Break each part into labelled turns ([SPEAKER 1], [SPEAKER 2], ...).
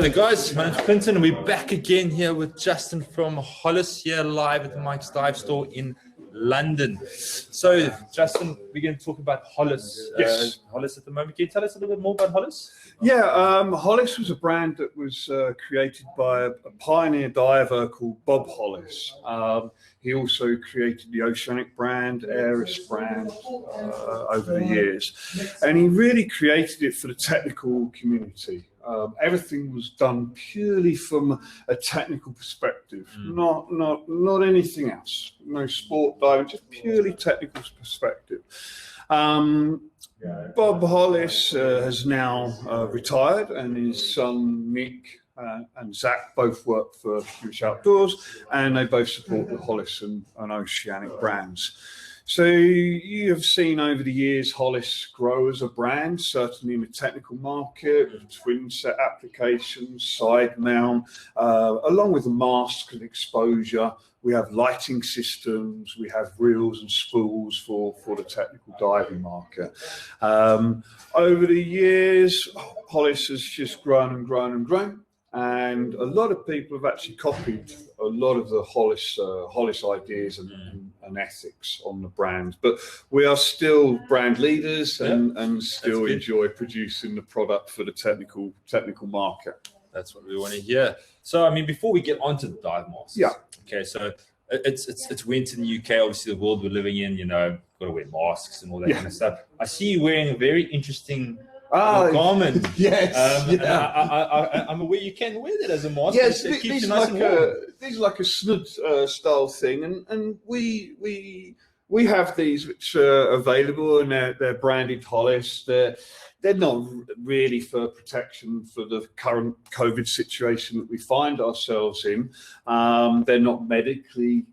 [SPEAKER 1] Hello guys, my name's Quinton and we're back again here with Justin from Hollis here live at the Mike's Dive Store in London. So Justin, we're going to talk about Hollis.
[SPEAKER 2] Yes.
[SPEAKER 1] Hollis at the moment. Can you tell us a little bit more about Hollis?
[SPEAKER 2] Yeah, Hollis was a brand that was created by a pioneer diver called Bob Hollis. He also created the Oceanic brand, Aris brand over the years. And he really created it for the technical community. Everything was done purely from a technical perspective, not anything else. No sport diving, just purely technical perspective. Bob Hollis has now retired, and his son Nick and Zach both work for Huish Outdoors, and they both support the Hollis and Oceanic brands. So you have seen over the years Hollis grow as a brand, certainly in the technical market, with twin set applications, side mount, along with the mask and exposure. We have lighting systems, we have reels and spools for the technical diving market. Over the years, Hollis has just grown and grown and grown. And a lot of people have actually copied a lot of the Hollis ideas and ethics on the brand. But we are still brand leaders and still enjoy producing the product for the technical market.
[SPEAKER 1] That's what we want to hear. So, I mean, before we get onto the dive masks.
[SPEAKER 2] Yeah.
[SPEAKER 1] Okay, so it's winter in the UK, obviously the world we're living in, you know, got to wear masks and all that kind of stuff. I see you wearing a very interesting garment.
[SPEAKER 2] Yes.
[SPEAKER 1] I'm aware you can wear that as a mask.
[SPEAKER 2] Yes,
[SPEAKER 1] these are
[SPEAKER 2] like a snood style thing, and we have these which are available, and they're branded Hollis. They're not really for protection for the current COVID situation that we find ourselves in. They're not medically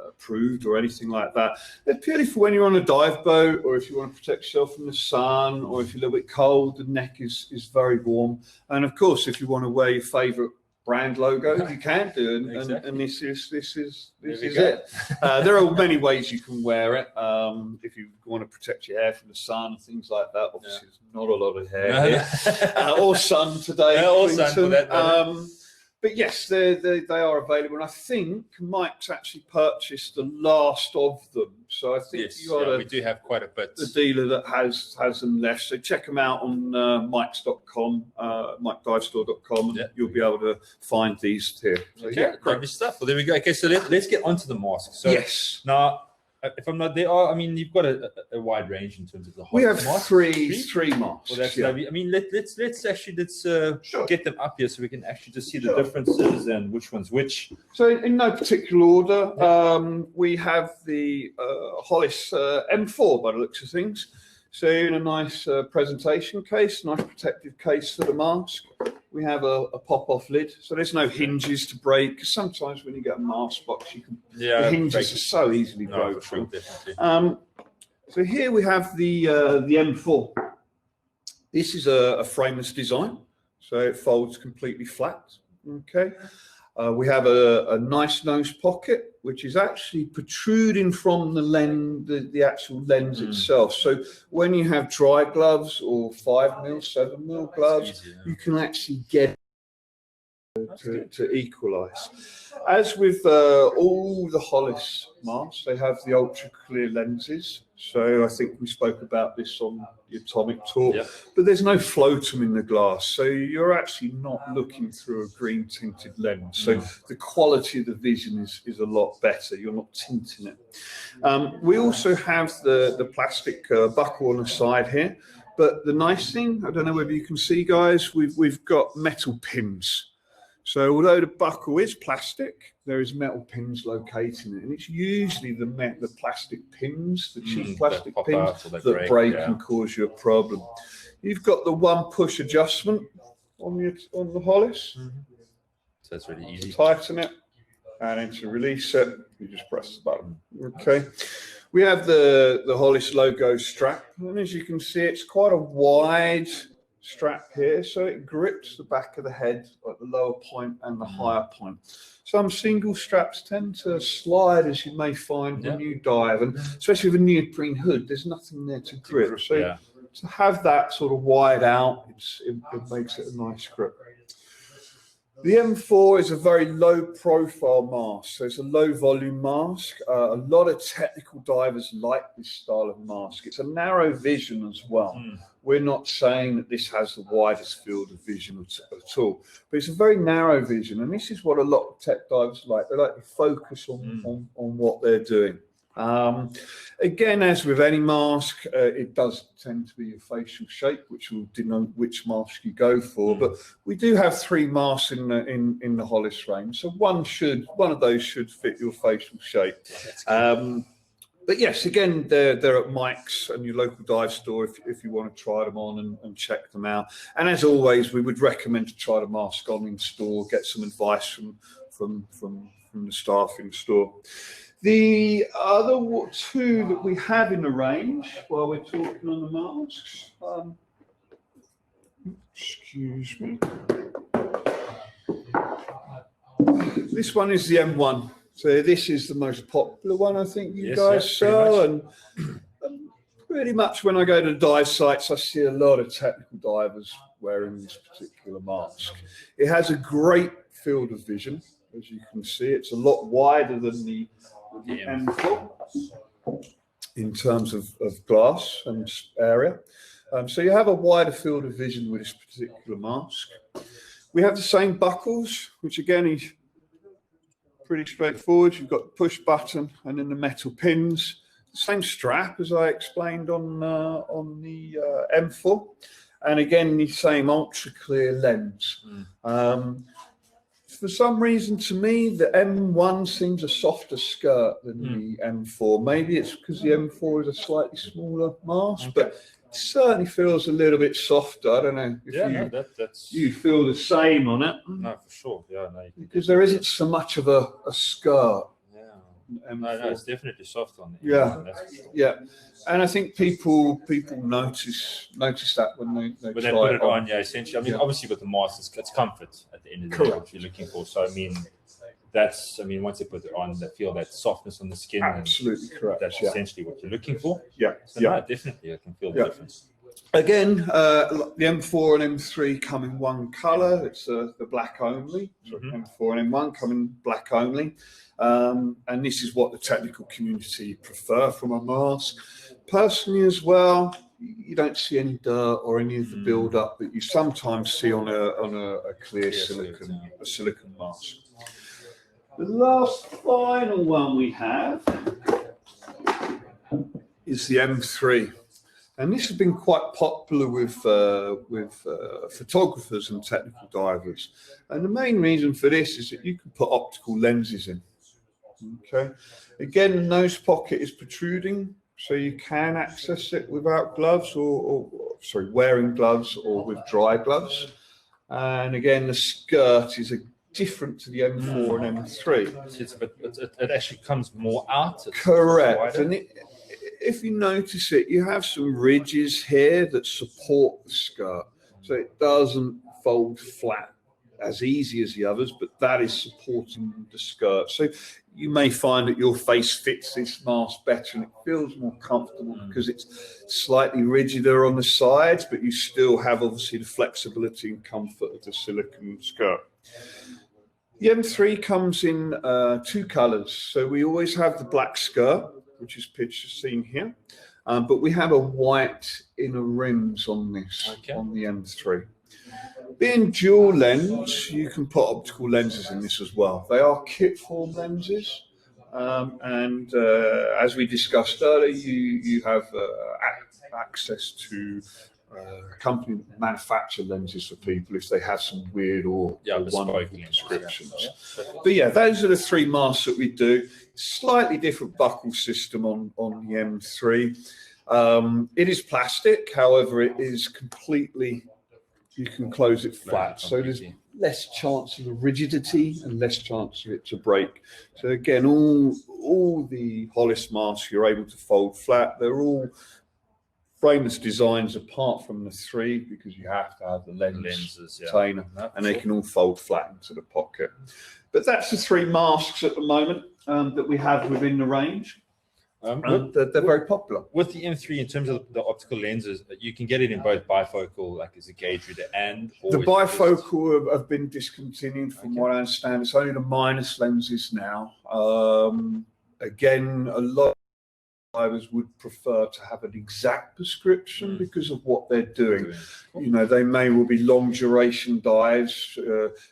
[SPEAKER 2] approved or anything like that. They're purely for when you're on a dive boat, or if you want to protect yourself from the sun, or if you're a little bit cold, the neck is very warm. And of course, if you want to wear your favorite brand logo, you can do, and this is it. There are many ways you can wear it. If you want to protect your hair from the sun and things like that. Obviously, there's not a lot of hair here. Or sun today.
[SPEAKER 1] Or sun for that.
[SPEAKER 2] But yes, they are available, and I think Mike's actually purchased the last of them. So I think
[SPEAKER 1] we do have quite a bit.
[SPEAKER 2] The dealer that has them left. So check them out on mikes.com, MikeDiveStore.com, and you'll be able to find these here. So,
[SPEAKER 1] great stuff. Well, there we go. Okay, so let's get onto the mask. So
[SPEAKER 2] yes.
[SPEAKER 1] Now, if I'm not, I mean, you've got a wide range in terms of the.
[SPEAKER 2] We have three masks.
[SPEAKER 1] Well, that's lovely. I mean, let's get them up here so we can actually just see the differences and which one's which.
[SPEAKER 2] So in no particular order, we have the Hollis M4 by the looks of things. So in a nice presentation case, nice protective case for the mask. We have a pop-off lid, so there's no hinges to break. Sometimes when you get a mask box, the hinges are so easily broken. So here we have the M4. This is a frameless design, so it folds completely flat. Okay. We have a nice nose pocket, which is actually protruding from the lens, the actual lens itself. So when you have dry gloves or 5mm, 7mm gloves, you can actually get to equalize. As with all the Hollis masks, they have the ultra clear lenses. So I think we spoke about this on the Atomic talk, but there's no floatum in the glass. So you're actually not looking through a green tinted lens. So the quality of the vision is a lot better. You're not tinting it. We also have the plastic buckle on the side here. But the nice thing, I don't know whether you can see, guys, we've got metal pins. So although the buckle is plastic, there is metal pins located in it, and it's usually the plastic pins, the cheap plastic pins that break and cause you a problem. You've got the one push adjustment on the Hollis.
[SPEAKER 1] So that's really easy.
[SPEAKER 2] Tighten it, and then to release it, you just press the button. Okay. We have the Hollis logo strap, and as you can see, it's quite a wide strap here, so it grips the back of the head at the lower point and the higher point. Some single straps tend to slide, as you may find when you dive, and especially with a neoprene hood, there's nothing there to grip. So to have that sort of wide out, it makes it a nice grip. The M4 is a very low profile mask, so it's a low volume mask. A lot of technical divers like this style of mask. It's a narrow vision as well. We're not saying that this has the widest field of vision at all, but it's a very narrow vision, and this is what a lot of tech divers like. They like to focus on what they're doing. Again, as with any mask, it does tend to be your facial shape, which will denote which mask you go for. But we do have 3 masks in the Hollis range, so one of those should fit your facial shape. But yes, again, they're at Mike's and your local dive store if you want to try them on and check them out. And as always, we would recommend to try the mask on in store, get some advice from the staff in store. The other 2 that we have in the range, while we're talking on the masks, excuse me. This one is the M1. So this is the most popular one, I think you guys sell. And pretty much when I go to dive sites, I see a lot of technical divers wearing this particular mask. It has a great field of vision, as you can see. It's a lot wider than the M4 in terms of glass and area. So you have a wider field of vision with this particular mask. We have the same buckles, which again is pretty straightforward. You've got the push button and then the metal pins. The same strap as I explained on the M4. And again, the same ultra clear lens. For some reason, to me, the M1 seems a softer skirt than the M4. Maybe it's because the M4 is a slightly smaller mask, but it certainly feels a little bit softer. I don't know if you feel the same on it.
[SPEAKER 1] No, for sure. Yeah, no,
[SPEAKER 2] because there isn't so much of a skirt.
[SPEAKER 1] No, it's definitely soft on it.
[SPEAKER 2] Yeah. And I think people notice that when they
[SPEAKER 1] put it on. Yeah, essentially. I mean, obviously with the mask, it's comfort at the end of the day what you're looking for. So I mean, once they put it on, they feel that softness on the skin.
[SPEAKER 2] Absolutely correct.
[SPEAKER 1] That's essentially what you're looking for.
[SPEAKER 2] Yeah.
[SPEAKER 1] So no, definitely, I can feel the difference.
[SPEAKER 2] Again, the M4 and M3 come in one colour. It's the black only. So M4 and M1 come in black only. And this is what the technical community prefer from a mask. Personally as well, you don't see any dirt or any of the build-up that you sometimes see on a clear silicone mask. The last final one we have is the M3. And this has been quite popular with photographers and technical divers. And the main reason for this is that you can put optical lenses in. Okay. Again, the nose pocket is protruding, so you can access it without gloves wearing gloves or with dry gloves. And again, the skirt is different to the M4 and M3.
[SPEAKER 1] It actually comes more out.
[SPEAKER 2] Correct. And if you notice it, you have some ridges here that support the skirt, so it doesn't fold flat as easy as the others, but that is supporting the skirt. So you may find that your face fits this mask better and it feels more comfortable because it's slightly rigider on the sides, but you still have obviously the flexibility and comfort of the silicone skirt. The M3 comes in 2 colours. So we always have the black skirt, which is seen here, but we have a white inner rims on this, on the M3. Being dual lens, you can put optical lenses in this as well. They are kit form lenses, and as we discussed earlier, you have access to a company that manufacture lenses for people if they have some weird or wonderful descriptions. But yeah, those are the 3 masks that we do. Slightly different buckle system on the M3. It is plastic, however, it is completely. You can close it flat, so there's less chance of rigidity and less chance of it to break. So again, all the Hollis masks you're able to fold flat. They're all frameless designs apart from the 3 because you have to have the lenses container, and they can all fold flat into the pocket. But that's the 3 masks at the moment that we have within the range. and they're very popular.
[SPEAKER 1] With the M3, in terms of the optical lenses, you can get it in both bifocal, like as a gauge reader, and
[SPEAKER 2] the bifocal have been discontinued, from what I understand. It's only the minus lenses now. Again, a lot of divers would prefer to have an exact prescription because of what they're doing. You know, they may well be long duration dives,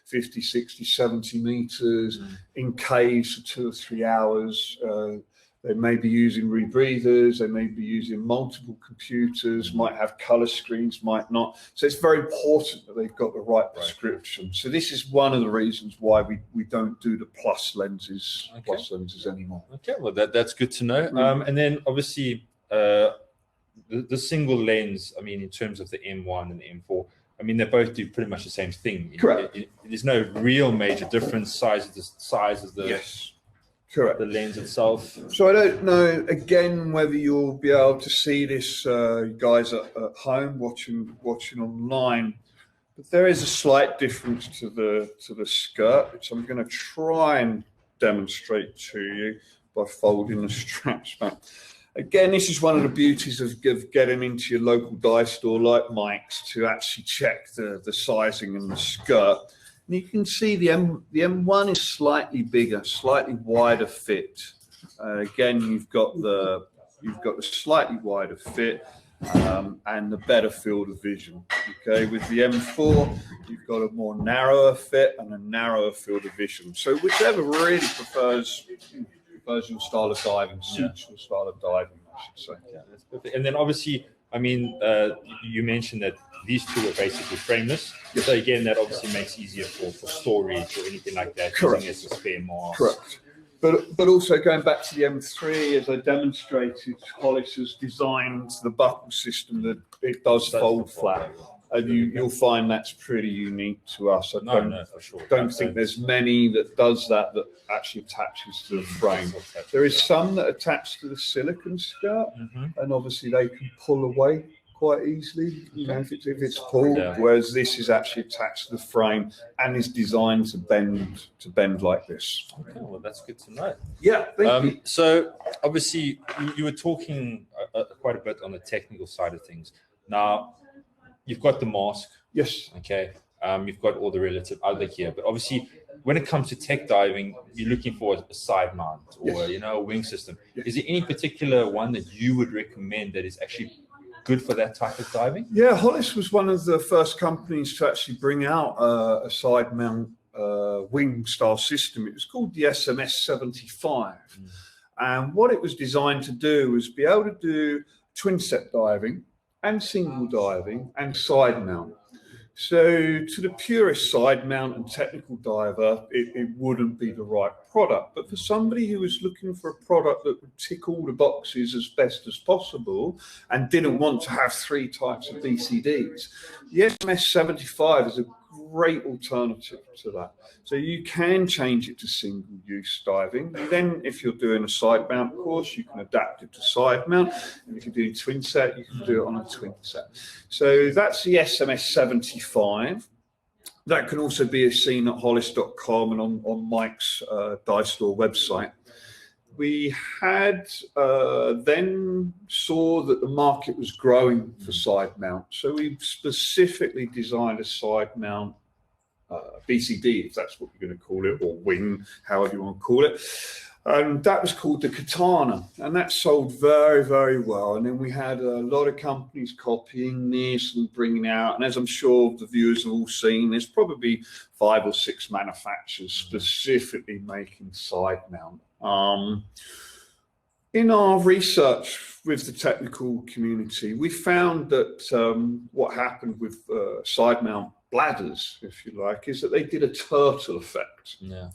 [SPEAKER 2] 50, 60, 70 meters in caves for 2 or 3 hours. They may be using rebreathers, they may be using multiple computers, might have color screens, might not. So it's very important that they've got the right prescription. So this is one of the reasons why we don't do the plus lenses anymore.
[SPEAKER 1] Okay, well that's good to know. And then obviously the single lens, I mean, in terms of the M1 and the M4, I mean, they both do pretty much the same thing.
[SPEAKER 2] Correct.
[SPEAKER 1] There's no real major difference, size of the
[SPEAKER 2] Yes. Correct.
[SPEAKER 1] The lens itself.
[SPEAKER 2] So I don't know, again, whether you'll be able to see this, guys at home watching online, but there is a slight difference to the skirt, which I'm going to try and demonstrate to you by folding the straps back. Again, this is one of the beauties of getting into your local dive store like Mike's to actually check the sizing and the skirt. And you can see the M1 is slightly bigger, slightly wider fit. Again, you've got the slightly wider fit and the better field of vision. Okay, with the M4, you've got a more narrower fit and a narrower field of vision. So whichever really prefers your style of diving, suits your style of diving, I should say.
[SPEAKER 1] Yeah, that's perfect. And then obviously, I mean, you mentioned that these two are basically frameless.
[SPEAKER 2] Yes.
[SPEAKER 1] So again, that obviously makes it easier for storage or anything like that.
[SPEAKER 2] Correct.
[SPEAKER 1] Using it as a spare mask.
[SPEAKER 2] Correct. But also going back to the M3, as I demonstrated, Hollis has designed the buckle system that it does fold flat. And you'll find that's pretty unique to us. I don't think there's many that does that actually attaches to the frame. There is some that attach to the silicone skirt, and obviously they can pull away quite easily, you know, if it's pulled. Whereas this is actually attached to the frame and is designed to bend like this.
[SPEAKER 1] Okay, well, that's good to know.
[SPEAKER 2] Yeah, thank you.
[SPEAKER 1] So obviously you were talking quite a bit on the technical side of things. Now, you've got the mask.
[SPEAKER 2] Yes.
[SPEAKER 1] Okay. You've got all the relative other gear, but obviously when it comes to tech diving, you're looking for a side mount or a wing system. Is there any particular one that you would recommend that is actually good for that type of diving?
[SPEAKER 2] Yeah, Hollis was one of the first companies to actually bring out a side mount wing style system. It was called the SMS 75. And what it was designed to do was be able to do twin set diving and single diving and side mount. So to the purest side mount and technical diver, it wouldn't be the right product. But for somebody who was looking for a product that would tick all the boxes as best as possible and didn't want to have 3 types of BCDs, the SMS 75 is a great alternative to that. So you can change it to single use diving. And then if you're doing a side mount course, you can adapt it to side mount. And if you're doing twin set, you can do it on a twin set. So that's the SMS 75. That can also be seen at hollis.com and on Mike's dive store website. We had then saw that the market was growing for side mount. So we specifically designed a side mount BCD, if that's what you're going to call it, or wing, however you want to call it. And that was called the Cartana, and that sold very, very well. And then we had a lot of companies copying this and bringing out, and as I'm sure the viewers have all seen, there's probably 5 or 6 manufacturers specifically making side mount. In our research with the technical community, we found that what happened with side mount bladders, if you like, is that they did a turtle effect. Yeah.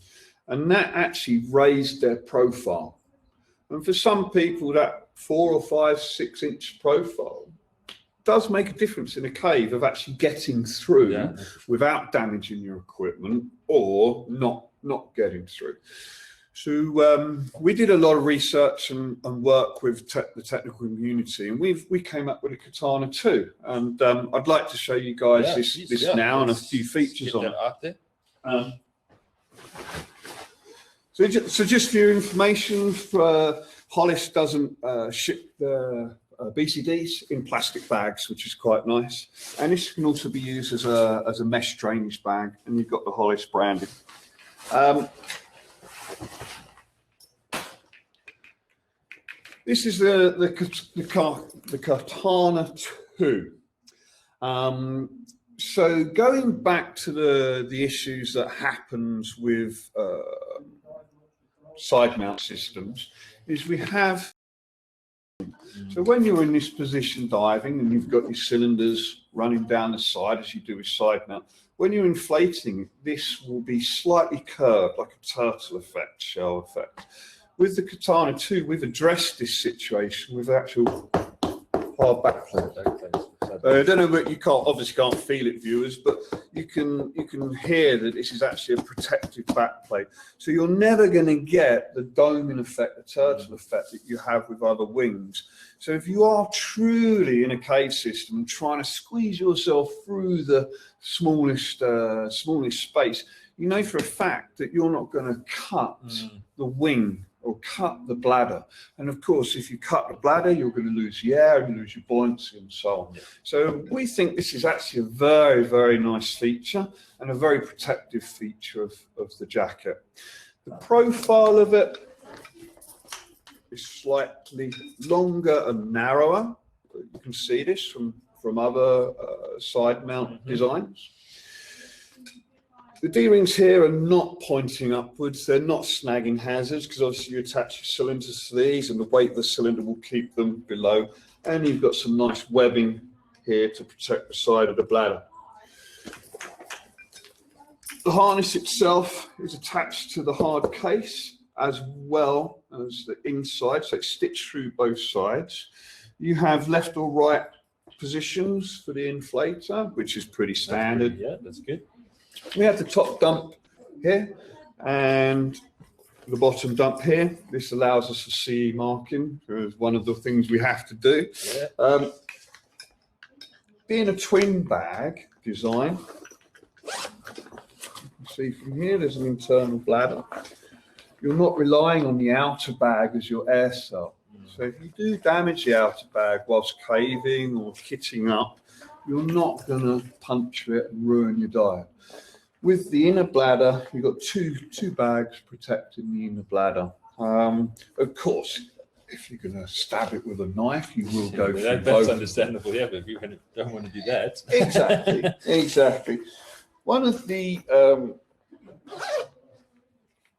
[SPEAKER 2] And that actually raised their profile. And for some people, that 4 or 5, 6 inch profile does make a difference in a cave of actually getting through without damaging your equipment or not getting through. So we did a lot of research and work with the technical community, and we came up with a Cartana II. And I'd like to show you guys this now and a few features on it.
[SPEAKER 1] Out there.
[SPEAKER 2] So just for your information, Hollis doesn't ship the BCDs in plastic bags, which is quite nice. And this can also be used as a mesh drainage bag, and you've got the Hollis branding. This is the Cartana II. So going back to the issues that happens with side mount systems, is we have, so when you're in this position diving and you've got your cylinders running down the side as you do with side mount, when you're inflating, this will be slightly curved like a turtle effect, shell effect. With the Cartana II, we've addressed this situation with actual hard backplate. I don't know, but you obviously can't feel it, viewers, but you can hear that this is actually a protective backplate. So you're never going to get the doming effect, the turtle effect that you have with other wings. So if you are truly in a cage system trying to squeeze yourself through the smallest space, you know for a fact that you're not going to cut the wing or cut the bladder. And of course, if you cut the bladder, you're going to lose the air, you lose your buoyancy and so on. Yeah. So we think this is actually a very, very nice feature and a very protective feature of the jacket. The profile of it is slightly longer and narrower. You can see this from other side mount designs. The D-rings here are not pointing upwards. They're not snagging hazards because obviously you attach your cylinders to these and the weight of the cylinder will keep them below. And you've got some nice webbing here to protect the side of the bladder. The harness itself is attached to the hard case as well as the inside, so it's stitched through both sides. You have left or right positions for the inflator, which is pretty standard.
[SPEAKER 1] Yeah, that's good.
[SPEAKER 2] We have the top dump here and the bottom dump here. This allows us to see marking. It's one of the things we have to do. Yeah. Being a twin bag design, you can see from here there's an internal bladder. You're not relying on the outer bag as your air cell. So if you do damage the outer bag whilst caving or kitting up, you're not going to puncture it and ruin your dive. With the inner bladder, you've got two bags protecting the inner bladder. Of course, if you're going to stab it with a knife, you will go through both.
[SPEAKER 1] That's understandable, yeah, but if you don't want to do that.
[SPEAKER 2] Exactly, exactly. One of the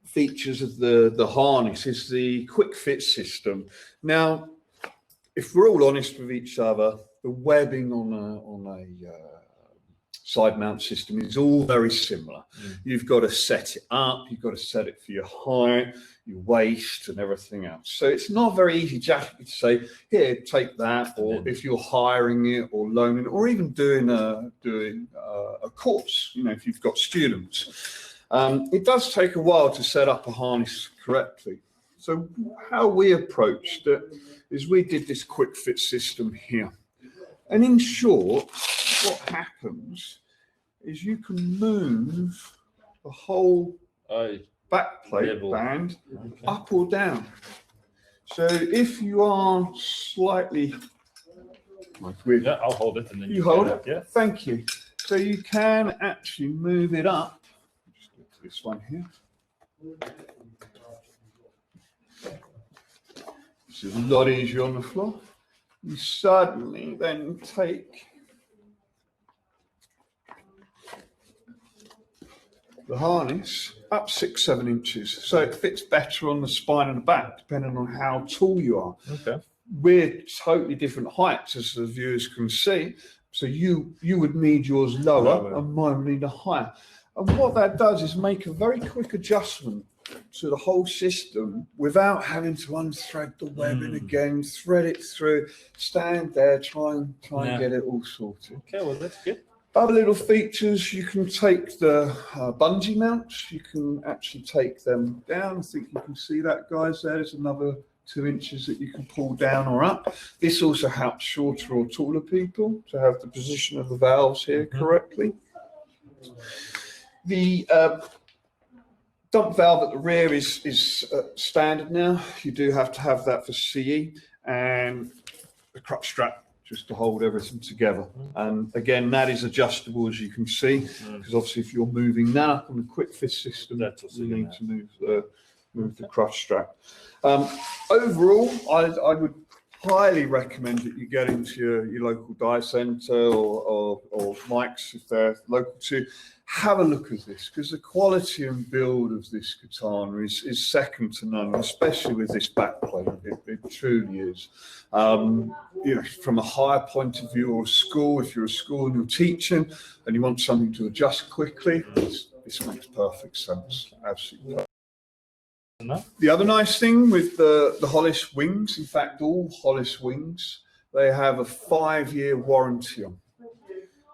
[SPEAKER 2] features of the harness is the quick fit system. Now, if we're all honest with each other, the webbing on a side mount system is all very similar. You've got to set it up, you've got to set it for your height, your waist and everything else. So it's not very easy just to say, here, take that, or if you're hiring it or loaning it, or even doing a course, you know, if you've got students. It does take a while to set up a harness correctly. So how we approached it is we did this quick fit system here. And in short, what happens is you can move the whole backplate band up or down. So if you are slightly,
[SPEAKER 1] yeah, I'll hold it and then
[SPEAKER 2] you hold it.
[SPEAKER 1] Yeah,
[SPEAKER 2] thank you. So you can actually move it up. Just go to this one here. This is a lot easier on the floor. You suddenly then take the harness up 6-7 inches, so it fits better on the spine and the back, depending on how tall you are.
[SPEAKER 1] Okay.
[SPEAKER 2] We're totally different heights, as the viewers can see. So you would need yours lower, and mine would need a higher. And what that does is make a very quick adjustment to the whole system without having to unthread the webbing again, thread it through, stand there, try and get it all sorted.
[SPEAKER 1] Okay, well that's good.
[SPEAKER 2] Other little features, you can take the bungee mounts, you can actually take them down. I think you can see that, guys, there's another 2 inches that you can pull down or up. This also helps shorter or taller people to have the position of the valves here correctly. The dump valve at the rear is standard now. You do have to have that for CE, and the crutch strap just to hold everything together. And again, that is adjustable, as you can see, because obviously if you're moving that up on the quick fit system, you need to move the crutch strap. Overall, I would highly recommend that you get into your local dive centre or Mike's if they're local to. Have a look at this, because the quality and build of this katana is second to none, especially with this backplate. It truly is. You know, from a higher point of view, or a school, if you're a school and you're teaching and you want something to adjust quickly, this makes perfect sense. Absolutely. The other nice thing with the Hollis wings, in fact, all Hollis wings, they have a 5-year warranty on.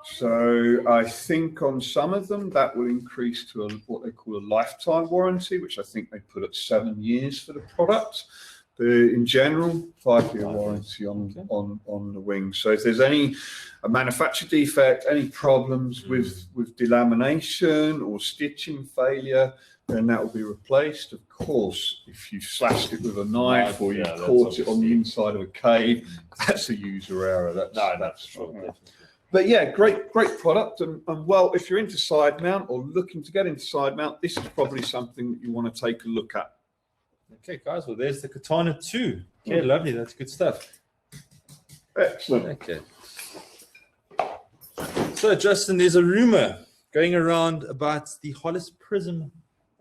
[SPEAKER 2] So I think on some of them that will increase to what they call a lifetime warranty, which I think they put at 7 years for the product. But in general, 5-year warranty on the wings. So if there's a manufacturer defect, any problems with delamination or stitching failure, then that will be replaced. Of course, if you slashed it with a knife or you caught it on the inside of a cave, that's a user error. That's true. But yeah, great product, and well, if you're into side mount or looking to get into side mount, this is probably something that you want to take a look at.
[SPEAKER 1] Okay, guys, well, there's the Cartana II. Okay, lovely, that's good stuff.
[SPEAKER 2] Excellent.
[SPEAKER 1] Okay. So, Justin, there's a rumor going around about the Hollis Prism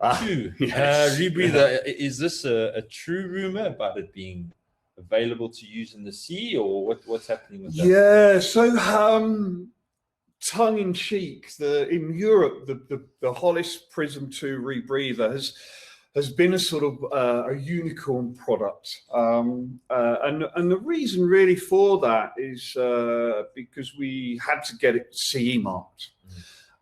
[SPEAKER 1] II rebreather. Is this a true rumor about it being available to use in the sea, or what's happening with that?
[SPEAKER 2] Yeah, so tongue in cheek, in Europe, the Hollis Prism II rebreather has been a sort of a unicorn product, and the reason really for that is because we had to get it CE marked.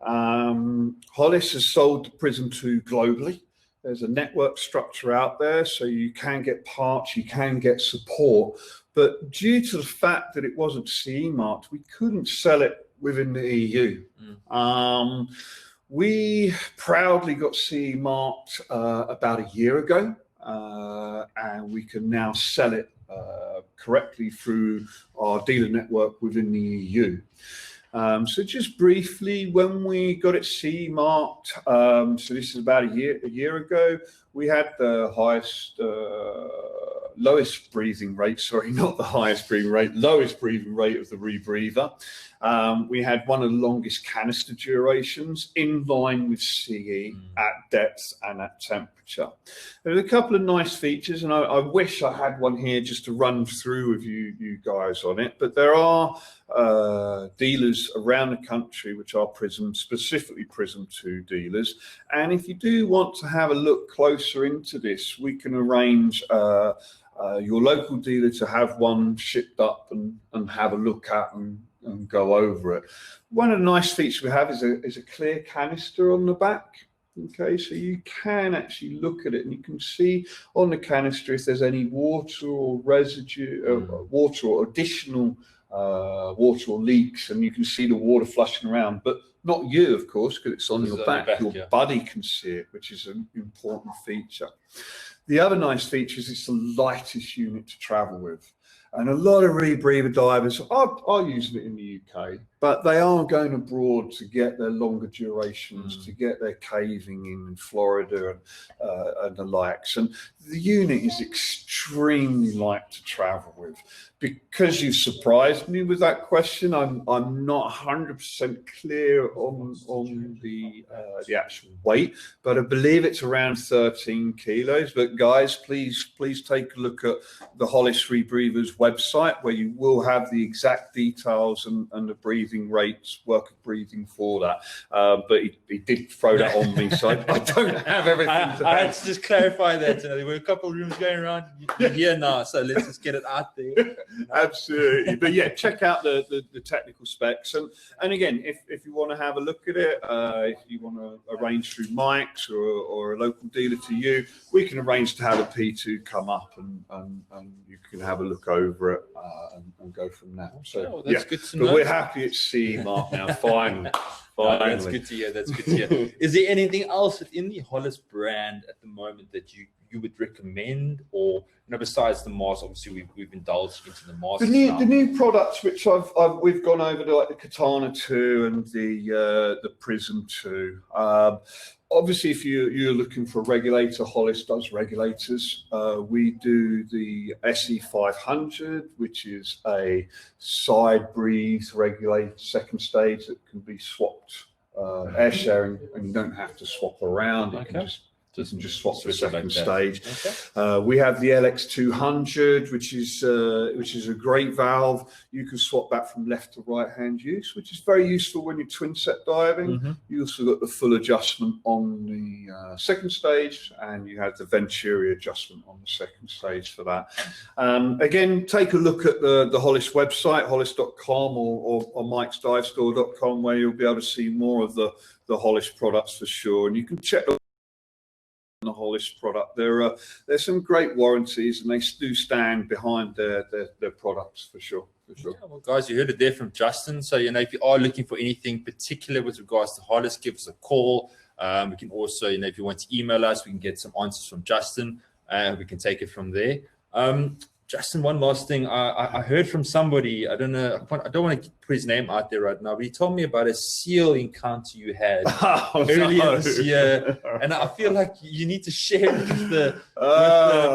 [SPEAKER 2] Hollis has sold the Prism II globally. There's a network structure out there, so you can get parts, you can get support. But due to the fact that it wasn't CE marked, we couldn't sell it within the EU. We proudly got CE marked about a year ago, and we can now sell it correctly through our dealer network within the EU. So just briefly, when we got it CE marked, so this is about a year ago, we had the lowest breathing rate, sorry, not the highest breathing rate, lowest breathing rate of the rebreather. We had one of the longest canister durations in line with CE at depth and at temperature. There's a couple of nice features, and I wish I had one here just to run through with you guys on it, but there are dealers around the country which are specifically Prism II dealers, and if you do want to have a look closer into this, we can arrange your local dealer to have one shipped up and have a look at and go over it. One of the nice features we have is a clear canister on the back. Okay, so you can actually look at it and you can see on the canister if there's any water or residue, water or additional water or leaks, and you can see the water flushing around, but not you, of course, because it's on your back. Your buddy can see it, which is an important feature. The other nice feature is it's the lightest unit to travel with. And a lot of rebreather divers are using it in the UK, but they are going abroad to get their longer durations, to get their caving in Florida and the likes. And the unit is extremely light to travel with. Because you surprised me with that question, I'm not 100% clear on the actual weight, but I believe it's around 13 kilos. But guys, please take a look at the Hollis Rebreather's website, where you will have the exact details and the breathing rates, work of breathing for that. But he did throw that on me, so I don't have everything.
[SPEAKER 1] I had to just clarify that. There were a couple of rooms going around. You're here now, so let's just get it out there.
[SPEAKER 2] Absolutely. But yeah, check out the technical specs. And again, if you want to have a look at it, if you want to arrange through Mike's or a local dealer to you, we can arrange to have a P2 come up and you can have a look over it. and go from there. So
[SPEAKER 1] well, that's good to
[SPEAKER 2] but
[SPEAKER 1] know.
[SPEAKER 2] we're happy at CE mark now. Finally.
[SPEAKER 1] That's good to hear. That's good to hear. Is there anything else within the Hollis brand at the moment that you would recommend, or besides the mask? Obviously, we've indulged into the mask.
[SPEAKER 2] The new products which we've gone over to, like the Cartana II and the Prism II. Obviously, if you're looking for a regulator, Hollis does regulators. We do the SE500, which is a side breathe regulator, second stage that can be swapped, air sharing, and you don't have to swap around. You can just swap the second stage. Okay. We have the LX200, which is a great valve. You can swap that from left to right hand use, which is very useful when you're twin set diving. You also got the full adjustment on the second stage, and you have the Venturi adjustment on the second stage for that. Again, take a look at the Hollis website, hollis.com or mikesdivestore.com, where you'll be able to see more of the Hollis products for sure, and you can check the Hollis product. There's some great warranties, and they do stand behind their products for sure. Yeah,
[SPEAKER 1] well, guys, you heard it there from Justin. So if you are looking for anything particular with regards to Hollis, give us a call. We can also, if you want to email us, we can get some answers from Justin, and we can take it from there. Justin, one last thing. I heard from somebody, I don't know, I don't want to put his name out there right now, but he told me about a seal encounter you had earlier this year. And I feel like you need to share it with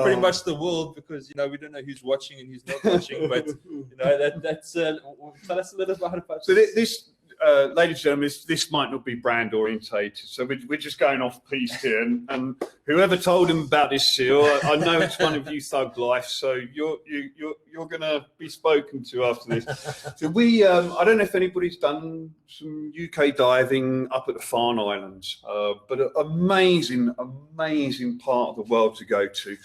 [SPEAKER 1] pretty much the world, because, we don't know who's watching and who's not watching. But, that's tell us a little about it.
[SPEAKER 2] So this, ladies and gentlemen, this might not be brand orientated, so we're just going off piste here, and whoever told him about this seal, I know it's one of you thug life, so you're going to be spoken to after this. So we, I don't know if anybody's done some UK diving up at the Farne Islands, but an amazing part of the world to go to.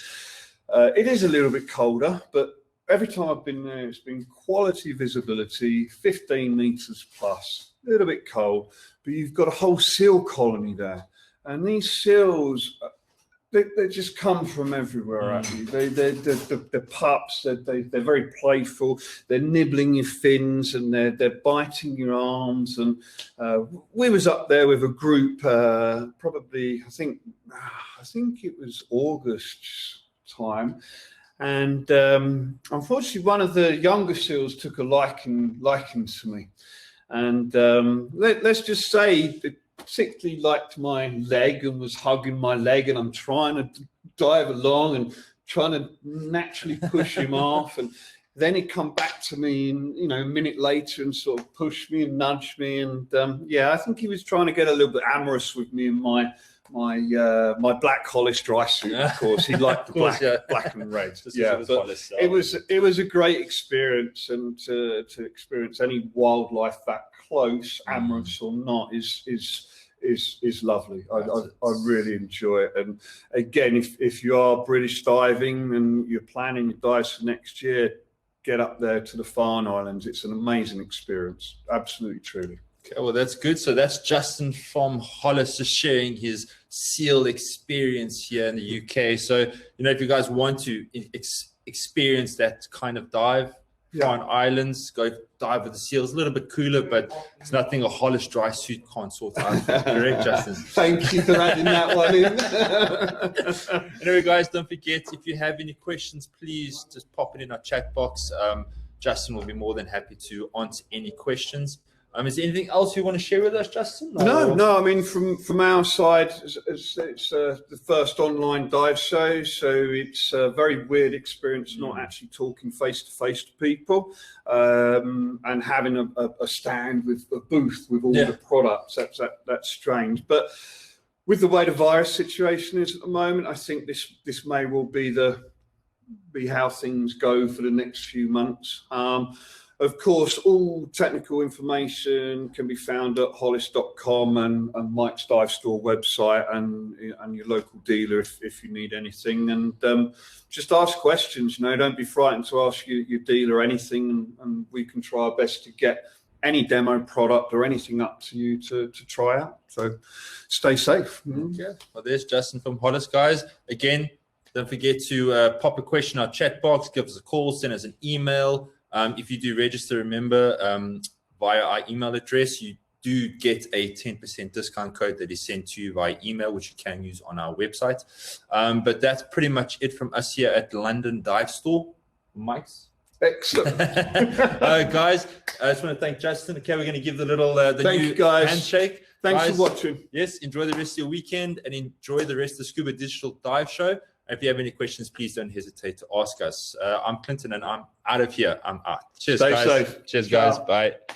[SPEAKER 2] It is a little bit colder, but every time I've been there, it's been quality visibility, 15 meters plus, a little bit cold, but you've got a whole seal colony there. And these seals, they just come from everywhere at you. They're pups, they're very playful, they're nibbling your fins, and they're biting your arms. And we was up there with a group, probably, I think it was August time. And unfortunately, one of the younger seals took a liking to me, and let's just say that particularly liked my leg and was hugging my leg, and I'm trying to dive along and trying to naturally push him off, and then he'd come back to me, and a minute later, and sort of push me and nudge me, and I think he was trying to get a little bit amorous with me and my black Hollis dry suit, of course. He liked the black and red. But it was a great experience, and to experience any wildlife that close, amorous or not, is lovely. I really enjoy it. And again, if you are British diving and you're planning your dives for next year, get up there to the Farne Islands. It's an amazing experience. Absolutely, truly.
[SPEAKER 1] Okay, well, that's good. So that's Justin from Hollis just sharing his seal experience here in the UK. So, if you guys want to experience that kind of dive, Farne Islands, go dive with the seals. A little bit cooler, but it's nothing a Hollis dry suit can't sort out. Correct, Justin?
[SPEAKER 2] Thank you for adding that one in.
[SPEAKER 1] Anyway, guys, don't forget, if you have any questions, please just pop it in our chat box. Justin will be more than happy to answer any questions. Is there anything else you want to share with us, Justin?
[SPEAKER 2] No. I mean, from our side, it's the first online dive show, so it's a very weird experience not actually talking face to face to people, and having a stand with a booth with all the products. That's strange, but with the way the virus situation is at the moment, I think this may well be how things go for the next few months. Of course, all technical information can be found at hollis.com and Mike's Dive Store website, and your local dealer if you need anything. And just ask questions. Don't be frightened to ask your dealer anything, and we can try our best to get any demo product or anything up to you to try out. So stay safe.
[SPEAKER 1] Okay. Well, there's Justin from Hollis, guys. Again, Don't forget to pop a question in our chat box, give us a call, send us an email. If you do register, remember, via our email address, you do get a 10% discount code that is sent to you via email, which you can use on our website. But that's pretty much it from us here at London Dive Store. Mike's.
[SPEAKER 2] Excellent.
[SPEAKER 1] Guys, I just want to thank Justin. Okay, we're going to give the little new handshake.
[SPEAKER 2] Thanks
[SPEAKER 1] guys,
[SPEAKER 2] for watching.
[SPEAKER 1] Yes, enjoy the rest of your weekend and enjoy the rest of the Scuba.Digital Dive Show. If you have any questions, please don't hesitate to ask us. I'm Clinton and I'm out of here. I'm out. Cheers,
[SPEAKER 2] Stay
[SPEAKER 1] guys.
[SPEAKER 2] safe.
[SPEAKER 1] Cheers,
[SPEAKER 2] Ciao.
[SPEAKER 1] guys. Bye.